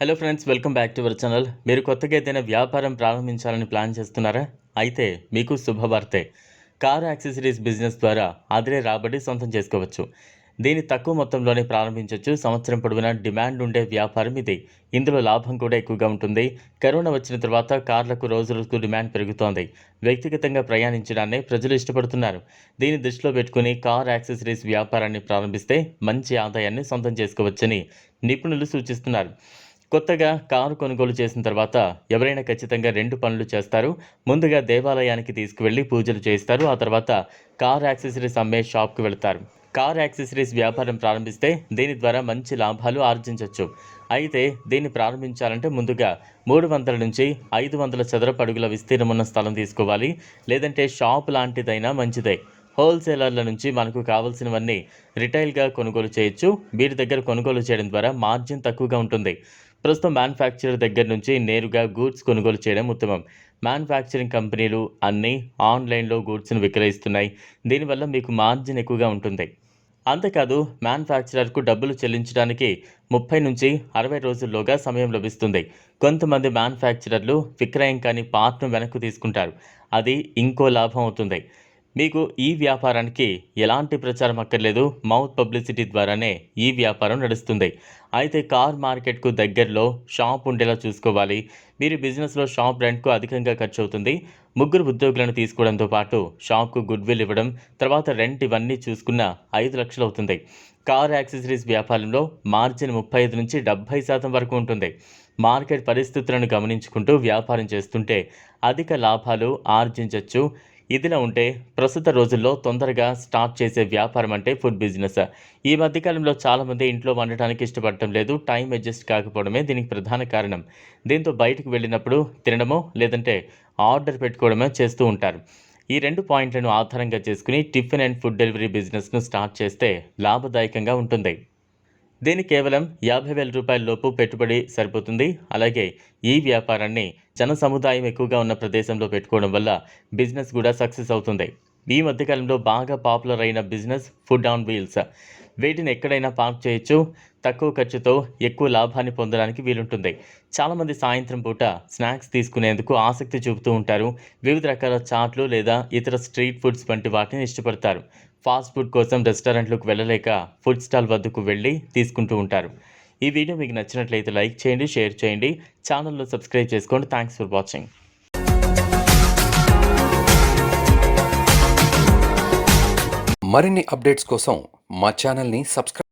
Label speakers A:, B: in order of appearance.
A: Hello friends, welcome back to our channel. మీరు కొత్తగా ఏదైనా వ్యాపారం ప్రారంభించాలని ప్లాన్ చేస్తున్నారా? అయితే మీకు శుభవార్తే. కార్ యాక్సెసరీస్ బిజినెస్ ద్వారా అదే రాబడి సొంతం చేసుకోవచ్చు. దీన్ని తక్కువ మొత్తంలోనే ప్రారంభించవచ్చు. సంవత్సరం పొడవునా డిమాండ్ ఉండే వ్యాపారం ఇది. ఇందులో లాభం కూడా ఎక్కువగా ఉంటుంది. కరోనా వచ్చిన తర్వాత కార్లకు రోజు రోజుకు డిమాండ్ పెరుగుతోంది. వ్యక్తిగతంగా ప్రయాణించడాన్ని ప్రజలు ఇష్టపడుతున్నారు. దీన్ని దృష్టిలో పెట్టుకుని కార్ యాక్సెసరీస్ వ్యాపారాన్ని ప్రారంభిస్తే మంచి ఆదాయాన్ని సొంతం చేసుకోవచ్చని నిపుణులు సూచిస్తున్నారు. కొత్తగా కారు కొనుగోలు చేసిన తర్వాత ఎవరైనా ఖచ్చితంగా 2 పనులు చేస్తారు. ముందుగా దేవాలయానికి తీసుకువెళ్లి పూజలు చేయిస్తారు. ఆ తర్వాత కార్ యాక్సెసరీస్ అమ్మే షాప్‌కి వెళతారు. కార్ యాక్సెసరీస్ వ్యాపారం ప్రారంభిస్తే దీని ద్వారా మంచి లాభాలు ఆర్జించొచ్చు. అయితే దీన్ని ప్రారంభించాలంటే ముందుగా 300 నుంచి 500 చదరపు అడుగుల విస్తీర్ణమున్న స్థలం తీసుకోవాలి. లేదంటే షాప్ లాంటిదైనా మంచిదే. హోల్‌సేలర్ల నుంచి మనకు కావాల్సినవన్నీ రిటైల్‌గా కొనుగోలు చేయొచ్చు. వీరి దగ్గర కొనుగోలు చేయడం ద్వారా మార్జిన్ తక్కువగా ఉంటుంది. ప్రస్తుతం మ్యానుఫ్యాక్చరర్ దగ్గర నుంచి నేరుగా గూడ్స్ కొనుగోలు చేయడం ఉత్తమం. మ్యానుఫ్యాక్చరింగ్ కంపెనీలు అన్నీ ఆన్‌లైన్‌లో గూడ్స్‌ను విక్రయిస్తున్నాయి. దీనివల్ల మీకు మార్జిన్ ఎక్కువగా ఉంటుంది. అంతేకాదు మ్యానుఫ్యాక్చరర్‌కు డబ్బులు చెల్లించడానికి 30 నుంచి 60 రోజుల్లోగా సమయం లభిస్తుంది. కొంతమంది మ్యానుఫ్యాక్చరర్లు విక్రయం కాని పార్ట్‌ను వెనక్కు తీసుకుంటారు. అది ఇంకో లాభం అవుతుంది. మీకు ఈ వ్యాపారానికి ఎలాంటి ప్రచారం అక్కర్లేదు. మౌత్ పబ్లిసిటీ ద్వారానే ఈ వ్యాపారం నడుస్తుంది. అయితే కార్ మార్కెట్‌కు దగ్గరలో షాప్ ఉండేలా చూసుకోవాలి. మీరు బిజినెస్‌లో షాప్ రెంట్‌కు అధికంగా ఖర్చవుతుంది. 3 ఉద్యోగులను తీసుకోవడంతో పాటు షాప్‌కు గుడ్‌విల్ ఇవ్వడం, తర్వాత రెంట్ ఇవన్నీ చూసుకున్న 5 లక్షలు అవుతుంది. కార్ యాక్సెసరీస్ వ్యాపారంలో మార్జిన్ 35 నుంచి 70% వరకు ఉంటుంది. మార్కెట్ పరిస్థితులను గమనించుకుంటూ వ్యాపారం చేస్తుంటే అధిక లాభాలు ఆర్జించొచ్చు. ఇదిలా ఉంటే ప్రస్తుత రోజుల్లో తొందరగా స్టార్ట్ చేసే వ్యాపారం అంటే ఫుడ్ బిజినెస్. ఈ మధ్యకాలంలో చాలామంది ఇంట్లో వండటానికి ఇష్టపడటం లేదు. టైం అడ్జస్ట్ కాకపోవడమే దీనికి ప్రధాన కారణం. దీంతో బయటకు వెళ్ళినప్పుడు తినడమో లేదంటే ఆర్డర్ పెట్టుకోవడమో చేస్తూ ఉంటారు. ఈ 2 పాయింట్లను ఆధారంగా చేసుకుని టిఫిన్ అండ్ ఫుడ్ డెలివరీ బిజినెస్ను స్టార్ట్ చేస్తే లాభదాయకంగా ఉంటుంది. దీనికి కేవలం రూ. 50,000 లోపు పెట్టుబడి సరిపోతుంది. అలాగే ఈ వ్యాపారాన్ని జనసముదాయం ఎక్కువగా ఉన్న ప్రదేశంలో పెట్టుకోవడం వల్ల బిజినెస్ కూడా సక్సెస్ అవుతుంది. ఈ మధ్యకాలంలో బాగా పాపులర్ అయిన బిజినెస్ ఫుడ్ ఆన్ వీల్స్. వీటిని ఎక్కడైనా పార్క్ చేయొచ్చు. తక్కువ ఖర్చుతో ఎక్కువ లాభాన్ని పొందడానికి వీలుంటుంది. చాలామంది సాయంత్రం పూట స్నాక్స్ తీసుకునేందుకు ఆసక్తి చూపుతూ ఉంటారు. వివిధ రకాల చాట్లు లేదా ఇతర స్ట్రీట్ ఫుడ్స్ వంటి వాటిని ఇష్టపడతారు. ఫాస్ట్ ఫుడ్ కోసం రెస్టారెంట్లకు వెళ్ళలేక ఫుడ్ స్టాల్ వద్దకు వెళ్ళి తీసుకుంటూ ఉంటారు. ఈ వీడియో మీకు నచ్చినట్లయితే లైక్ చేయండి, షేర్ చేయండి, ఛానల్ను సబ్స్క్రైబ్ చేసుకోండి. Thanks for watching.
B: మరిన్ని అప్డేట్స్ కోసం మా ఛానల్ని సబ్స్క్రైబ్